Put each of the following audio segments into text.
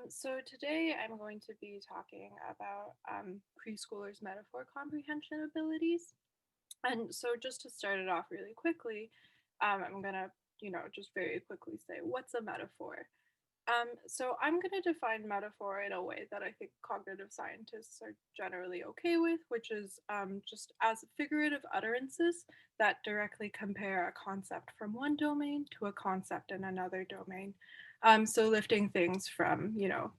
So today I'm going to be talking about preschoolers' metaphor comprehension abilities. And so just to start it off really quickly, I'm gonna, just very quickly say, what's a metaphor? So I'm going to define metaphor in a way that I think cognitive scientists are generally okay with, which is just as figurative utterances that directly compare a concept from one domain to a concept in another domain. So lifting things from,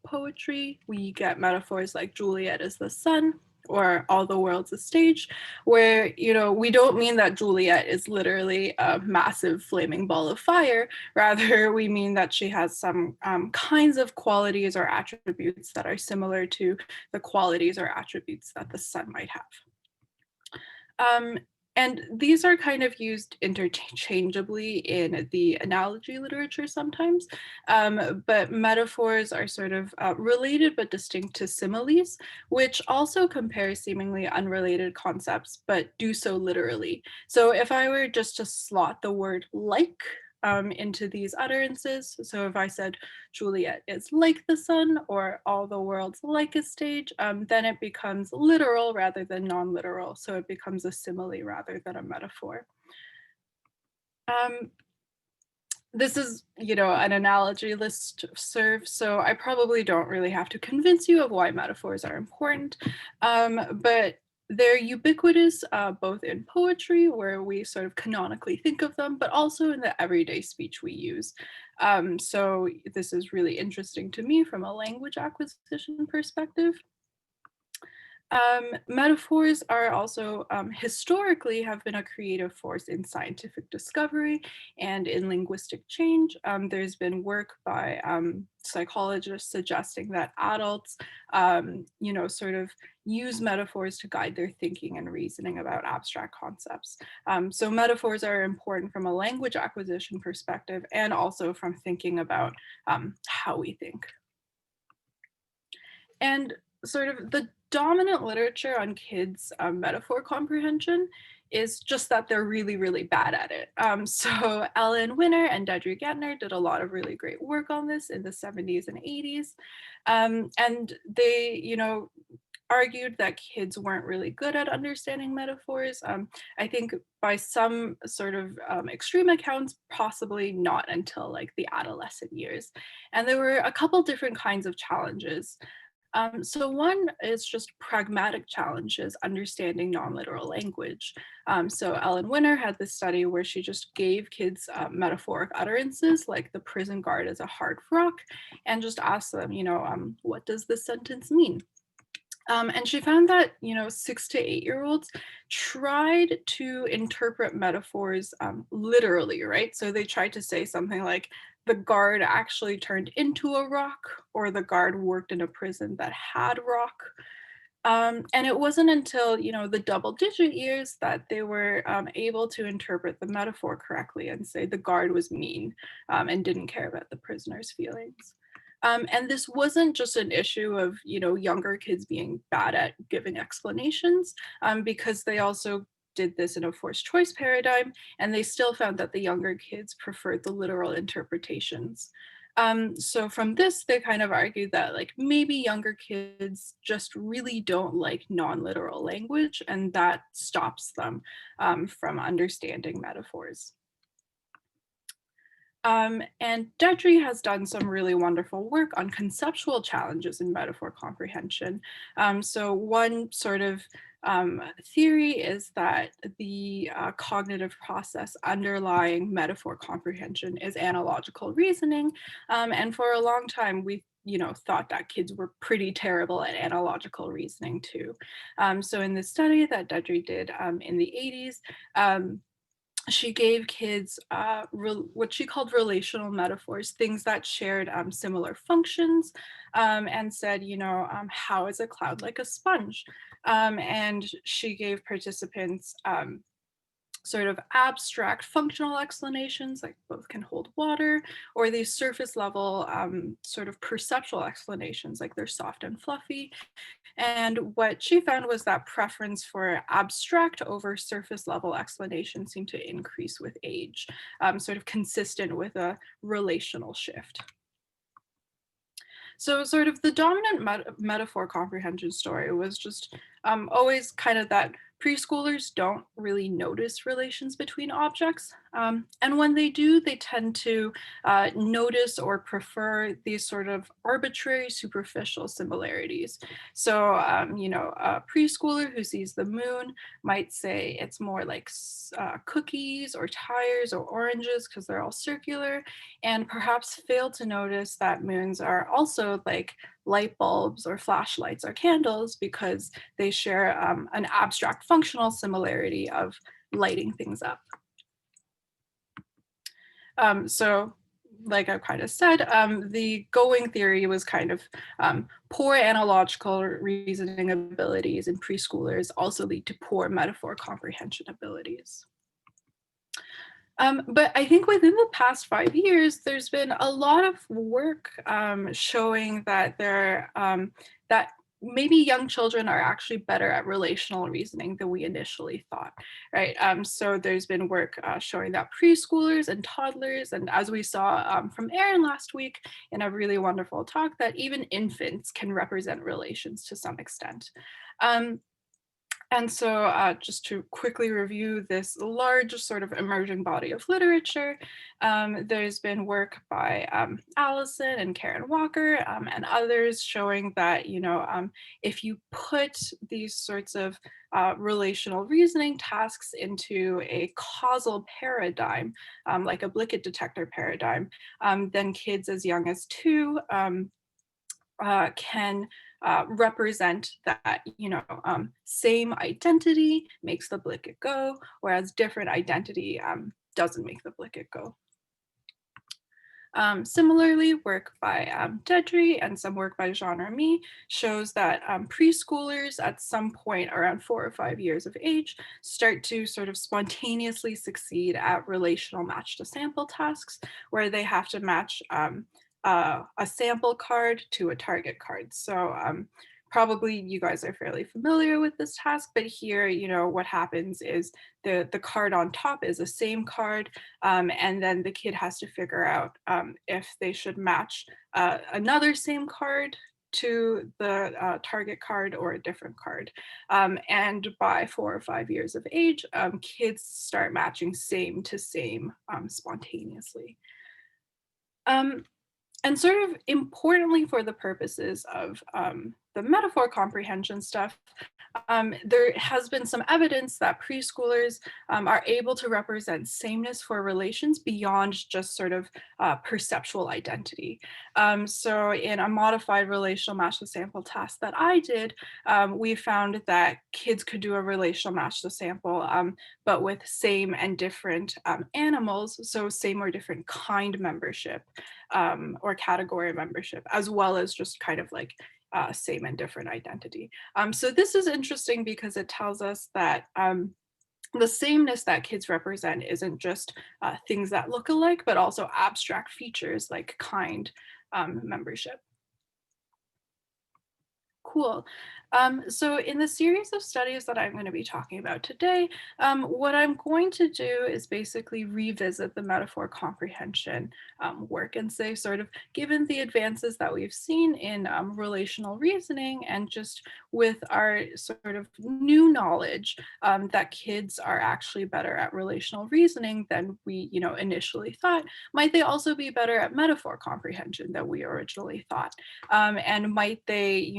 poetry, we get metaphors like Juliet is the sun, or all the world's a stage, where we don't mean that Juliet is literally a massive flaming ball of fire. Rather, we mean that she has some kinds of qualities or attributes that are similar to the qualities or attributes that the sun might have. And these are kind of used interchangeably in the analogy literature sometimes, but metaphors are sort of related but distinct to similes, which also compare seemingly unrelated concepts, but do so literally. So if I were just to slot the word like into these utterances, so if I said Juliet is like the sun or all the world's like a stage, then it becomes literal rather than non-literal. So it becomes a simile rather than a metaphor. This is, an analogy list serve, so I probably don't really have to convince you of why metaphors are important, but they're ubiquitous both in poetry, where we sort of canonically think of them, but also in the everyday speech we use. So this is really interesting to me from a language acquisition perspective. Metaphors are also historically have been a creative force in scientific discovery and in linguistic change. There's been work by psychologists suggesting that adults, sort of use metaphors to guide their thinking and reasoning about abstract concepts. So metaphors are important from a language acquisition perspective and also from thinking about how we think. And sort of the dominant literature on kids' metaphor comprehension is just that they're really, really bad at it. So Ellen Winner and Deirdre Gantner did a lot of really great work on this in the 70s and 80s. And they, argued that kids weren't really good at understanding metaphors. I think by some sort of extreme accounts, possibly not until like the adolescent years. And there were a couple different kinds of challenges. So one is just pragmatic challenges, understanding non-literal language. So Ellen Winner had this study where she just gave kids metaphoric utterances like the prison guard is a hard rock and just asked them, what does this sentence mean? And she found that, 6 to 8 year olds tried to interpret metaphors literally, right? So they tried to say something like, the guard actually turned into a rock, or the guard worked in a prison that had rock. And it wasn't until, the double digit years that they were able to interpret the metaphor correctly and say the guard was mean and didn't care about the prisoner's feelings. And this wasn't just an issue of, younger kids being bad at giving explanations, because they also did this in a forced choice paradigm, and they still found that the younger kids preferred the literal interpretations. So from this, they kind of argued that like maybe younger kids just really don't like non-literal language, and that stops them from understanding metaphors. And Deirdre has done some really wonderful work on conceptual challenges in metaphor comprehension. So one sort of theory is that the cognitive process underlying metaphor comprehension is analogical reasoning. And for a long time, we thought that kids were pretty terrible at analogical reasoning too. So in this study that Deirdre did in the 80s, she gave kids what she called relational metaphors, things that shared similar functions, and said, how is a cloud like a sponge? And she gave participants sort of abstract functional explanations, like both can hold water, or these surface level sort of perceptual explanations, like they're soft and fluffy. And what she found was that preference for abstract over surface level explanation seemed to increase with age, sort of consistent with a relational shift. So sort of the dominant metaphor comprehension story was just always kind of that preschoolers don't really notice relations between objects. And when they do, they tend to notice or prefer these sort of arbitrary, superficial similarities. So, a preschooler who sees the moon might say it's more like cookies or tires or oranges because they're all circular, and perhaps fail to notice that moons are also like light bulbs or flashlights or candles because they share an abstract functional similarity of lighting things up. So, like I kind of said, the going theory was kind of poor analogical reasoning abilities in preschoolers also lead to poor metaphor comprehension abilities. But I think within the past 5 years, there's been a lot of work showing that that maybe young children are actually better at relational reasoning than we initially thought, right? So there's been work showing that preschoolers and toddlers, and as we saw from Erin last week in a really wonderful talk, that even infants can represent relations to some extent. Um, and so, just to quickly review this large sort of emerging body of literature, there's been work by Allison and Karen Walker and others showing that, if you put these sorts of relational reasoning tasks into a causal paradigm, like a Blicket detector paradigm, then kids as young as 2 can represent that, same identity makes the Blicket go, whereas different identity doesn't make the Blicket go. Similarly, work by Dedry and some work by Jean Remy shows that preschoolers at some point around 4 or 5 years of age start to sort of spontaneously succeed at relational match to sample tasks where they have to match a sample card to a target card. So probably you guys are fairly familiar with this task, but here, what happens is the card on top is the same card, and then the kid has to figure out if they should match another same card to the target card or a different card. And by 4 or 5 years of age, kids start matching same to same spontaneously. Um, and sort of importantly for the purposes of the metaphor comprehension stuff, there has been some evidence that preschoolers are able to represent sameness for relations beyond just sort of perceptual identity. So in a modified relational match to sample task that I did, we found that kids could do a relational match to sample, but with same and different animals, so same or different kind membership or category membership, as well as just kind of like same and different identity. So this is interesting because it tells us that the sameness that kids represent isn't just things that look alike, but also abstract features like kind membership. Cool. So in the series of studies that I'm going to be talking about today, what I'm going to do is basically revisit the metaphor comprehension work and say, sort of, given the advances that we've seen in relational reasoning and just with our sort of new knowledge that kids are actually better at relational reasoning than we, initially thought, might they also be better at metaphor comprehension than we originally thought? And might they,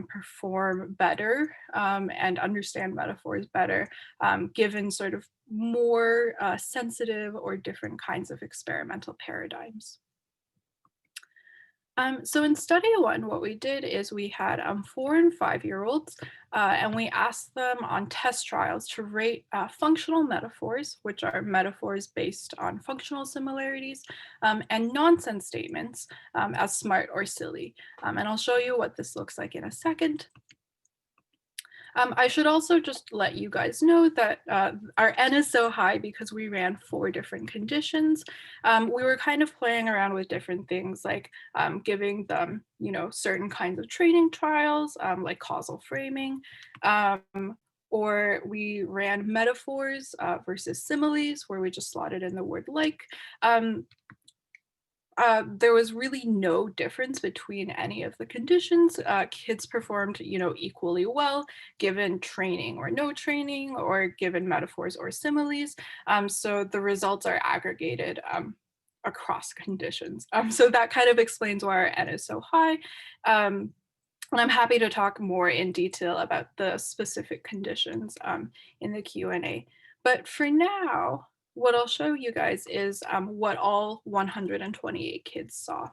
perform better and understand metaphors better, given sort of more sensitive or different kinds of experimental paradigms. So in study 1, what we did is we had 4 and 5-year-olds, and we asked them on test trials to rate functional metaphors, which are metaphors based on functional similarities, and nonsense statements as smart or silly. And I'll show you what this looks like in a second. I should also just let you guys know that our N is so high because we ran 4 different conditions. We were kind of playing around with different things like giving them, certain kinds of training trials, like causal framing, or we ran metaphors versus similes where we just slotted in the word like. there was really no difference between any of the conditions. Kids performed, equally well, given training or no training, or given metaphors or similes. So the results are aggregated across conditions. So that kind of explains why our N is so high. And I'm happy to talk more in detail about the specific conditions in the Q&A. But for now, what I'll show you guys is what all 128 kids saw.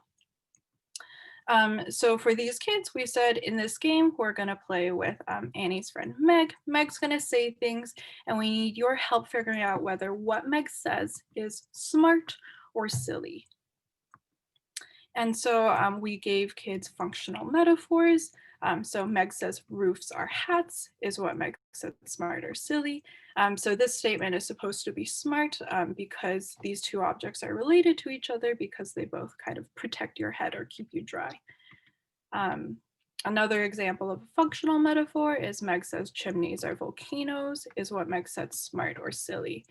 So for these kids, we said in this game, we're gonna play with Annie's friend Meg. Meg's gonna say things, and we need your help figuring out whether what Meg says is smart or silly. And so we gave kids functional metaphors. So Meg says roofs are hats is what Meg said smart or silly. So this statement is supposed to be smart because these two objects are related to each other because they both kind of protect your head or keep you dry. Another example of a functional metaphor is Meg says chimneys are volcanoes is what Meg said smart or silly.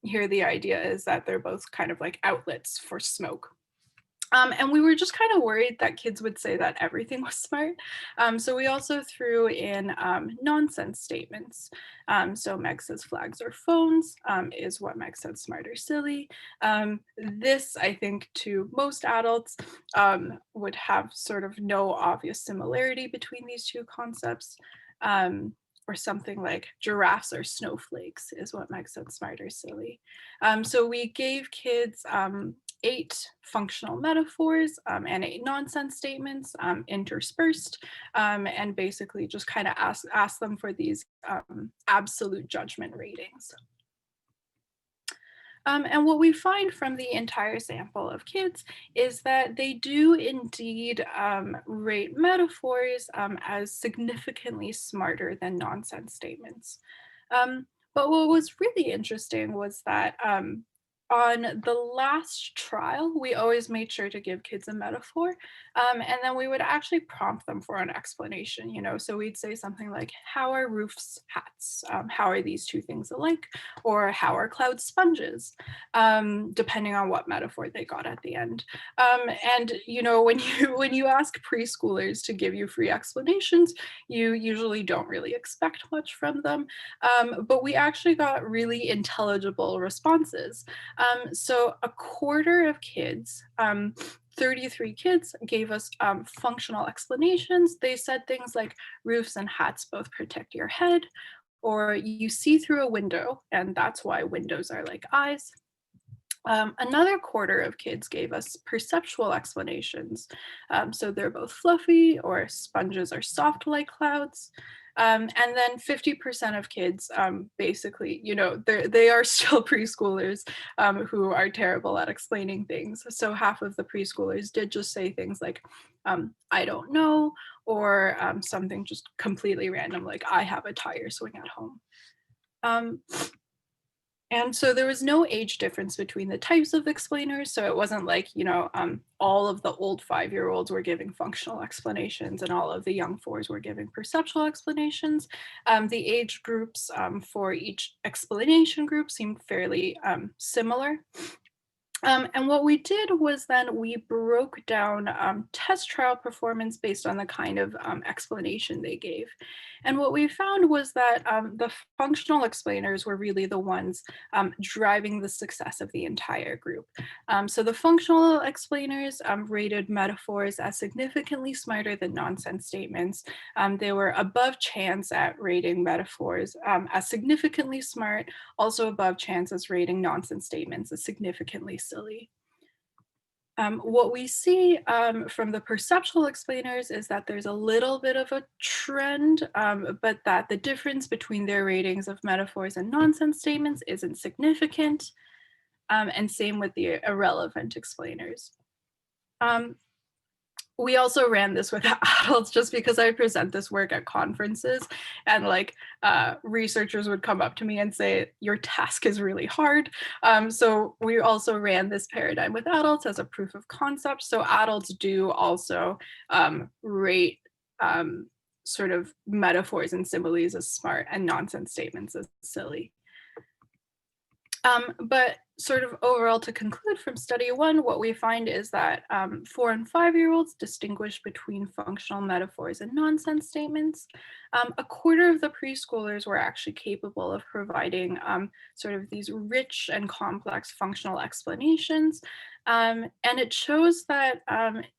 Here the idea is that they're both kind of like outlets for smoke. And we were just kind of worried that kids would say that everything was smart. So we also threw in nonsense statements. So Meg says flags or phones is what Meg said smart or silly. This, I think, to most adults would have sort of no obvious similarity between these two concepts. Or something like giraffes or snowflakes is what Meg said smart or silly. So we gave kids 8 functional metaphors and 8 nonsense statements interspersed, and basically just kind of ask them for these absolute judgment ratings. And what we find from the entire sample of kids is that they do indeed rate metaphors as significantly smarter than nonsense statements. But what was really interesting was that on the last trial, we always made sure to give kids a metaphor, and then we would actually prompt them for an explanation, So we'd say something like, how are roofs hats? How are these two things alike? Or how are clouds sponges? Depending on what metaphor they got at the end. And when you ask preschoolers to give you free explanations, you usually don't really expect much from them. But we actually got really intelligible responses. So a quarter of kids, 33 kids, gave us functional explanations. They said things like roofs and hats both protect your head, or you see through a window, and that's why windows are like eyes. Another quarter of kids gave us perceptual explanations. So they're both fluffy, or sponges are soft like clouds. And then 50% of kids basically, they are still preschoolers who are terrible at explaining things. So half of the preschoolers did just say things like, I don't know, or something just completely random, like I have a tire swing at home. And so there was no age difference between the types of explainers. So it wasn't like, all of the old 5-year-olds were giving functional explanations and all of the young 4s were giving perceptual explanations. The age groups for each explanation group seemed fairly similar. And what we did was then we broke down test trial performance based on the kind of explanation they gave. And what we found was that the functional explainers were really the ones driving the success of the entire group. So the functional explainers rated metaphors as significantly smarter than nonsense statements. They were above chance at rating metaphors as significantly smart, also above chance as rating nonsense statements as significantly silly. What we see from the perceptual explainers is that there's a little bit of a trend, but that the difference between their ratings of metaphors and nonsense statements isn't significant, and same with the irrelevant explainers. We also ran this with adults just because I present this work at conferences, and researchers would come up to me and say, your task is really hard. So we also ran this paradigm with adults as a proof of concept. So adults do also rate sort of metaphors and similes as smart and nonsense statements as silly. But sort of overall to conclude from study one, what we find is that 4 and 5-year-olds distinguish between functional metaphors and nonsense statements. A quarter of the preschoolers were actually capable of providing sort of these rich and complex functional explanations. And it shows that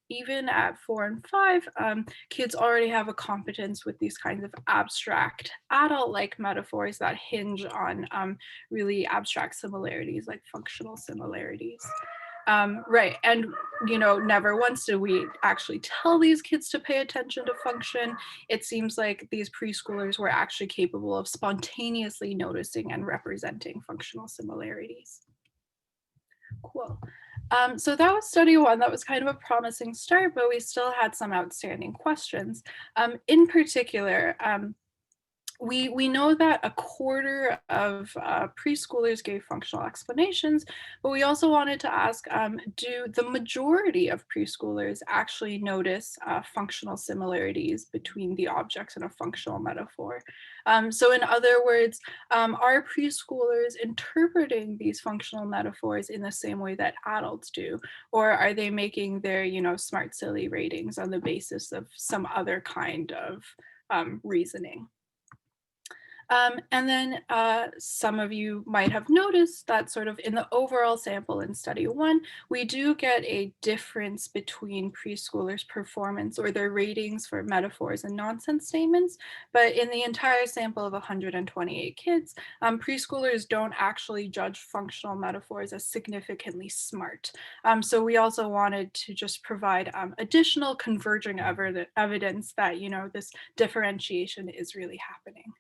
even at 4 and 5, kids already have a competence with these kinds of abstract adult-like metaphors that hinge on really abstract similarities like functional similarities. Right, and never once did we actually tell these kids to pay attention to function. It seems like these preschoolers were actually capable of spontaneously noticing and representing functional similarities. Cool. So that was study one. That was kind of a promising start, but we still had some outstanding questions. In particular, we know that a quarter of preschoolers gave functional explanations, but we also wanted to ask, do the majority of preschoolers actually notice functional similarities between the objects in a functional metaphor? So in other words, are preschoolers interpreting these functional metaphors in the same way that adults do? Or are they making their, smart silly ratings on the basis of some other kind of reasoning? And then some of you might have noticed that sort of in the overall sample in study one, we do get a difference between preschoolers' performance or their ratings for metaphors and nonsense statements. But in the entire sample of 128 kids, preschoolers don't actually judge functional metaphors as significantly smart. So we also wanted to just provide additional converging evidence that, this differentiation is really happening.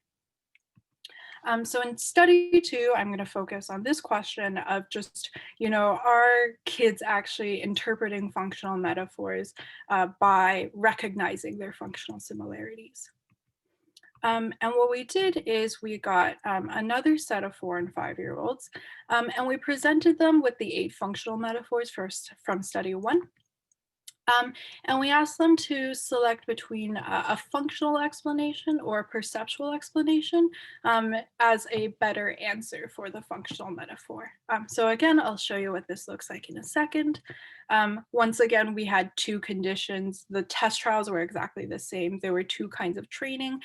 So in study two, I'm going to focus on this question of just, are kids actually interpreting functional metaphors by recognizing their functional similarities? And what we did is we got another set of 4 and 5-year-olds, and we presented them with the 8 functional metaphors first from study one. And we asked them to select between a functional explanation or a perceptual explanation as a better answer for the functional metaphor. So again, I'll show you what this looks like in a second. Once again, we had 2 conditions. The test trials were exactly the same. There were 2 kinds of training.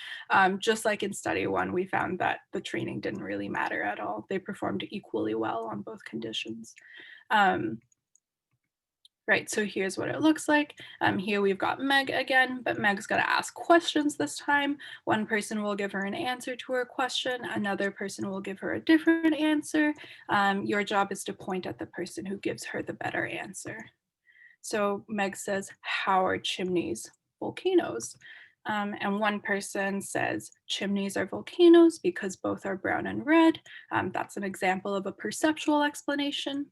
Just like in study one, we found that the training didn't really matter at all. They performed equally well on both conditions. Right, so here's what it looks like. Here we've got Meg again, but Meg's gonna ask questions this time. One person will give her an answer to her question. Another person will give her a different answer. Your job is to point at the person who gives her the better answer. So Meg says, how are chimneys volcanoes? And one person says, chimneys are volcanoes because both are brown and red. That's an example of a perceptual explanation.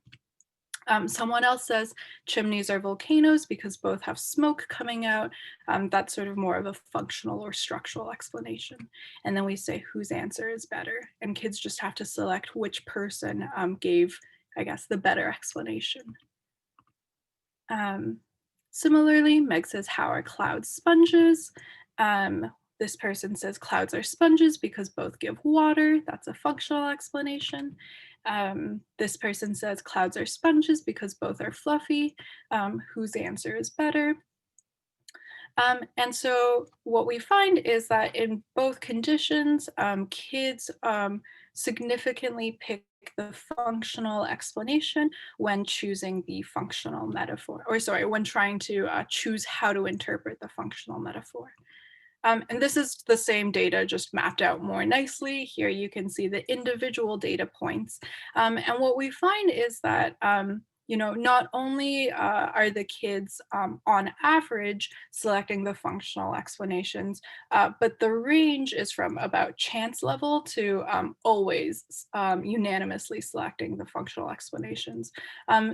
Someone else says chimneys are volcanoes because both have smoke coming out. That's sort of more of a functional or structural explanation. And then we say whose answer is better. And kids just have to select which person gave, I guess, the better explanation. Similarly, Meg says, how are clouds sponges? This person says clouds are sponges because both give water. That's a functional explanation. This person says clouds are sponges because both are fluffy. Whose answer is better? And so what we find is that in both conditions, kids significantly pick the functional explanation when choosing the functional metaphor, or sorry, when trying to choose how to interpret the functional metaphor. And this is the same data just mapped out more nicely. Here you can see the individual data points. And what we find is that not only are the kids on average selecting the functional explanations, but the range is from about chance level to always unanimously selecting the functional explanations.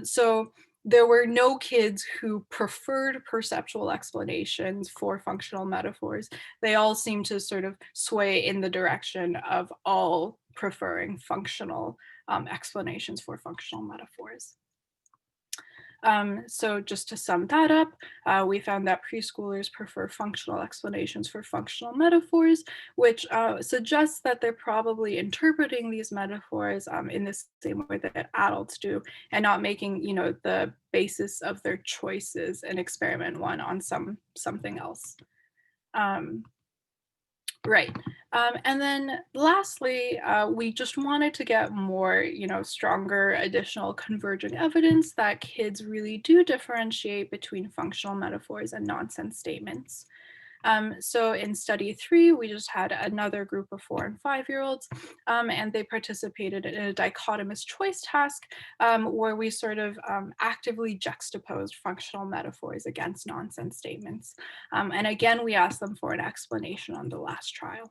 So there were no kids who preferred perceptual explanations for functional metaphors. They all seem to sort of sway in the direction of all preferring functional explanations for functional metaphors. So just to sum that up, we found that preschoolers prefer functional explanations for functional metaphors, which suggests that they're probably interpreting these metaphors in the same way that adults do, and not making, the basis of their choices an experiment one on something else. Um, Right. And then lastly, we just wanted to get more, stronger additional converging evidence that kids really do differentiate between functional metaphors and nonsense statements. So in study 3, we just had another group of 4 and 5-year-olds, and they participated in a dichotomous choice task where we sort of actively juxtaposed functional metaphors against nonsense statements. And again, we asked them for an explanation on the last trial.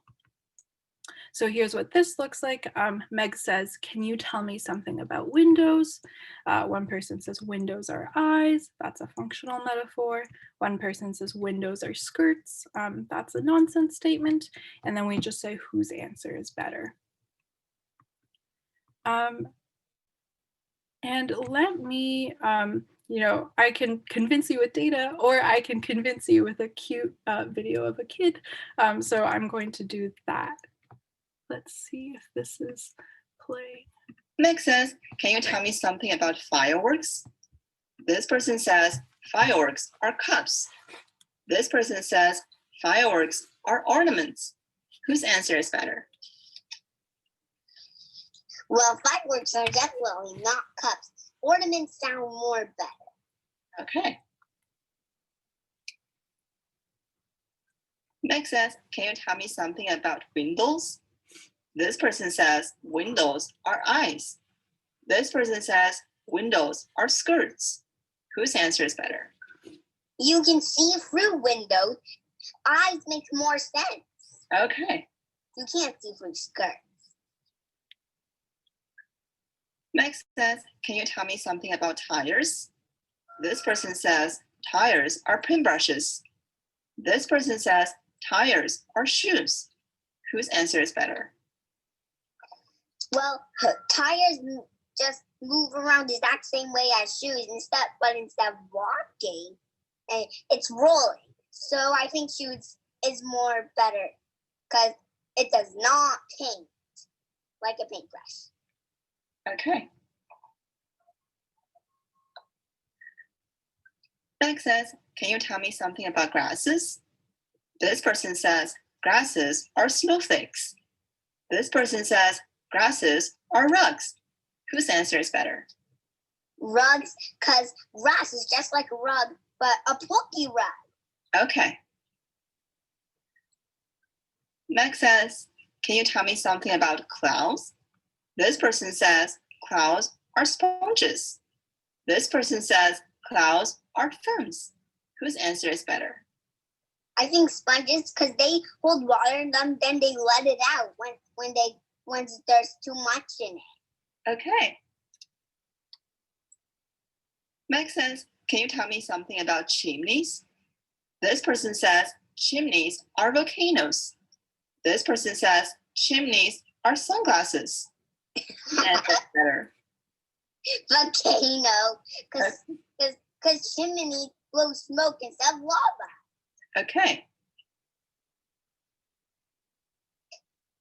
So here's what this looks like. Meg says, can you tell me something about windows? One person says windows are eyes. That's a functional metaphor. One person says windows are skirts. That's a nonsense statement. And then we just say whose answer is better. And let me, I can convince you with data, or I can convince you with a cute video of a kid. So I'm going to do that. Let's see if this is playing. Makes sense. Can you tell me something about fireworks? This person says fireworks are cups. This person says fireworks are ornaments. Whose answer is better? Well, fireworks are definitely not cups. Ornaments sound more better. Okay. Next says, can you tell me something about windows? This person says windows are eyes. This person says windows are skirts. Whose answer is better? You can see through windows. Eyes make more sense. Okay. You can't see through skirts. Next says, can you tell me something about tires? This person says tires are paintbrushes. This person says tires are shoes. Whose answer is better? Well, tires just move around the exact same way as shoes, but instead of walking, it's rolling. So I think shoes is more better because it does not paint like a paintbrush. Okay. Next says, can you tell me something about grasses? This person says grasses are snowflakes. This person says grasses are rugs. Whose answer is better? Rugs, because grass is just like a rug, but a pokey rug. Okay. Next says, can you tell me something about clouds? This person says clouds are sponges. This person says clouds are films. Whose answer is better? I think sponges, because they hold water in them, then they let it out when there's too much in it. Okay. Makes sense. Can you tell me something about chimneys? This person says chimneys are volcanoes. This person says chimneys are sunglasses. And it's better. Volcano, because chimney blows smoke instead of lava. Okay.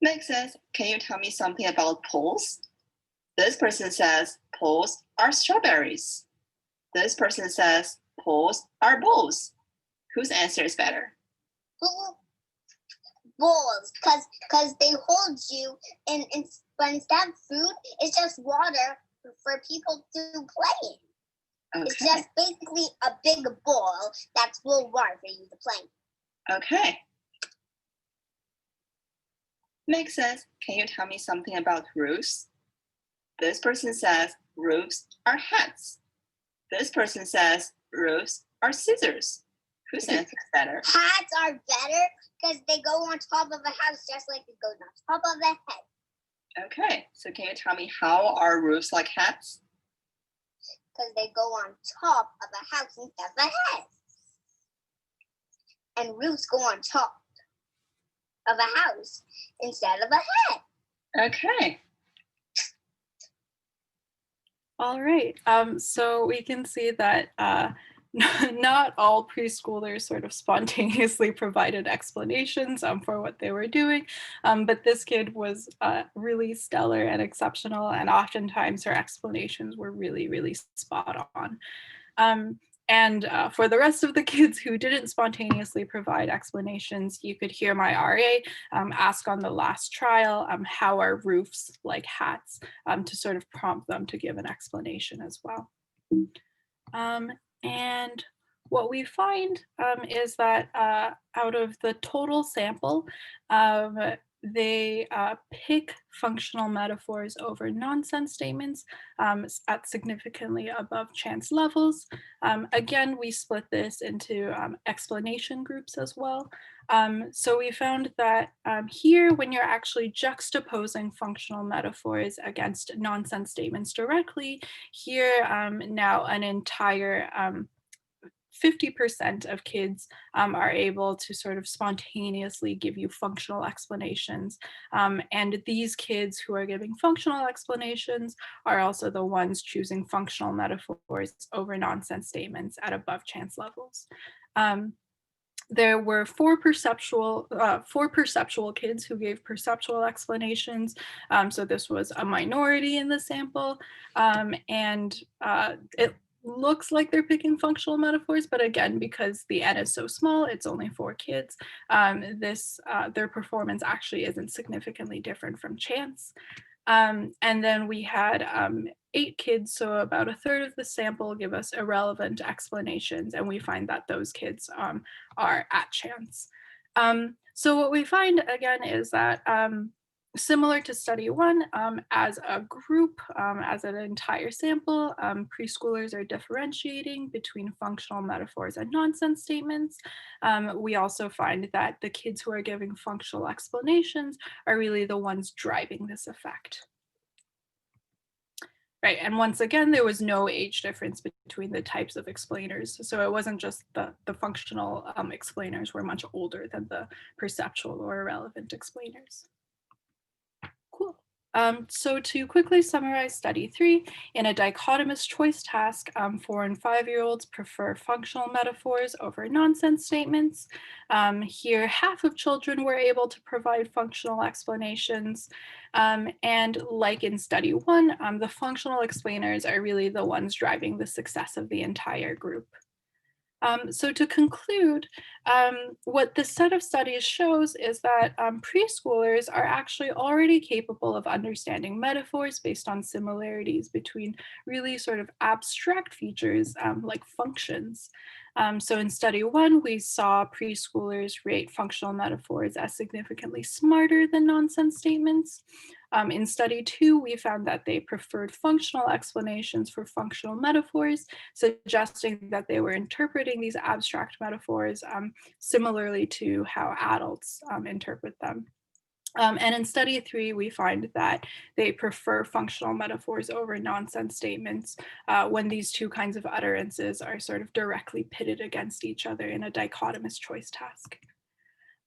Makes sense. Can you tell me something about poles? This person says poles are strawberries. This person says poles are bowls. Whose answer is better? Bowls, because they hold you, but instead of food, it's just water for people to play in. Okay. It's just basically a big bowl that's full of water for you to play in. Okay. Makes sense. Can you tell me something about roofs? This person says roofs are hats. This person says roofs are scissors. Whose answer is better? Hats are better because they go on top of a house just like it goes on top of a head. Okay, so can you tell me how are roofs like hats? Because they go on top of a house instead of a head. And roofs go on top of a house instead of a head. Okay. All right. So we can see that not all preschoolers sort of spontaneously provided explanations for what they were doing, but this kid was really stellar and exceptional, and oftentimes her explanations were really, really spot on. Um, and for the rest of the kids who didn't spontaneously provide explanations, you could hear my RA ask on the last trial, how are roofs like hats, to sort of prompt them to give an explanation as well. And what we find is that out of the total sample, um, they pick functional metaphors over nonsense statements at significantly above chance levels. Again, we split this into explanation groups as well. So we found that here, when you're actually juxtaposing functional metaphors against nonsense statements directly, here now an entire 50% of kids are able to sort of spontaneously give you functional explanations. And these kids who are giving functional explanations are also the ones choosing functional metaphors over nonsense statements at above chance levels. There were four perceptual kids who gave perceptual explanations. So this was a minority in the sample. And it looks like they're picking functional metaphors, but again, because the N is so small, it's only 4 kids, their performance actually isn't significantly different from chance. And then we had 8 kids, so about a third of the sample give us irrelevant explanations, and we find that those kids are at chance. So what we find again is that similar to study 1, as a group, as an entire sample, preschoolers are differentiating between functional metaphors and nonsense statements. We also find that the kids who are giving functional explanations are really the ones driving this effect. Right, and once again, there was no age difference between the types of explainers. So it wasn't just the functional explainers were much older than the perceptual or irrelevant explainers. Cool. So to quickly summarize study 3, in a dichotomous choice task, 4 and 5-year-olds prefer functional metaphors over nonsense statements. Here, half of children were able to provide functional explanations. And like in study 1, the functional explainers are really the ones driving the success of the entire group. So to conclude, what this set of studies shows is that preschoolers are actually already capable of understanding metaphors based on similarities between really sort of abstract features like functions. So in study 1, we saw preschoolers rate functional metaphors as significantly smarter than nonsense statements. In study 2, we found that they preferred functional explanations for functional metaphors, suggesting that they were interpreting these abstract metaphors similarly to how adults interpret them. And in study 3, we find that they prefer functional metaphors over nonsense statements when these two kinds of utterances are sort of directly pitted against each other in a dichotomous choice task.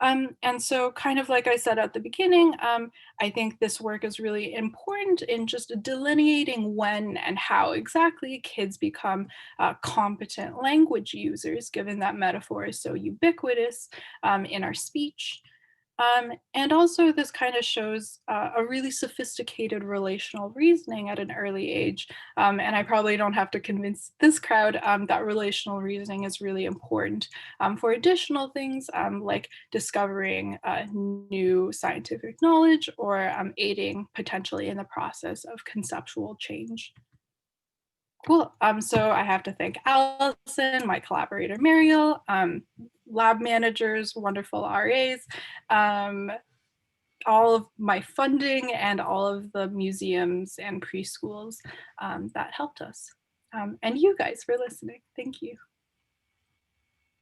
And so kind of like I said at the beginning, I think this work is really important in just delineating when and how exactly kids become competent language users, given that metaphor is so ubiquitous in our speech. And also this kind of shows a really sophisticated relational reasoning at an early age. And I probably don't have to convince this crowd that relational reasoning is really important for additional things like discovering new scientific knowledge or aiding potentially in the process of conceptual change. Cool. So I have to thank Allison, my collaborator Mariel, lab managers, wonderful RAs, all of my funding, and all of the museums and preschools that helped us. And you guys for listening. Thank you.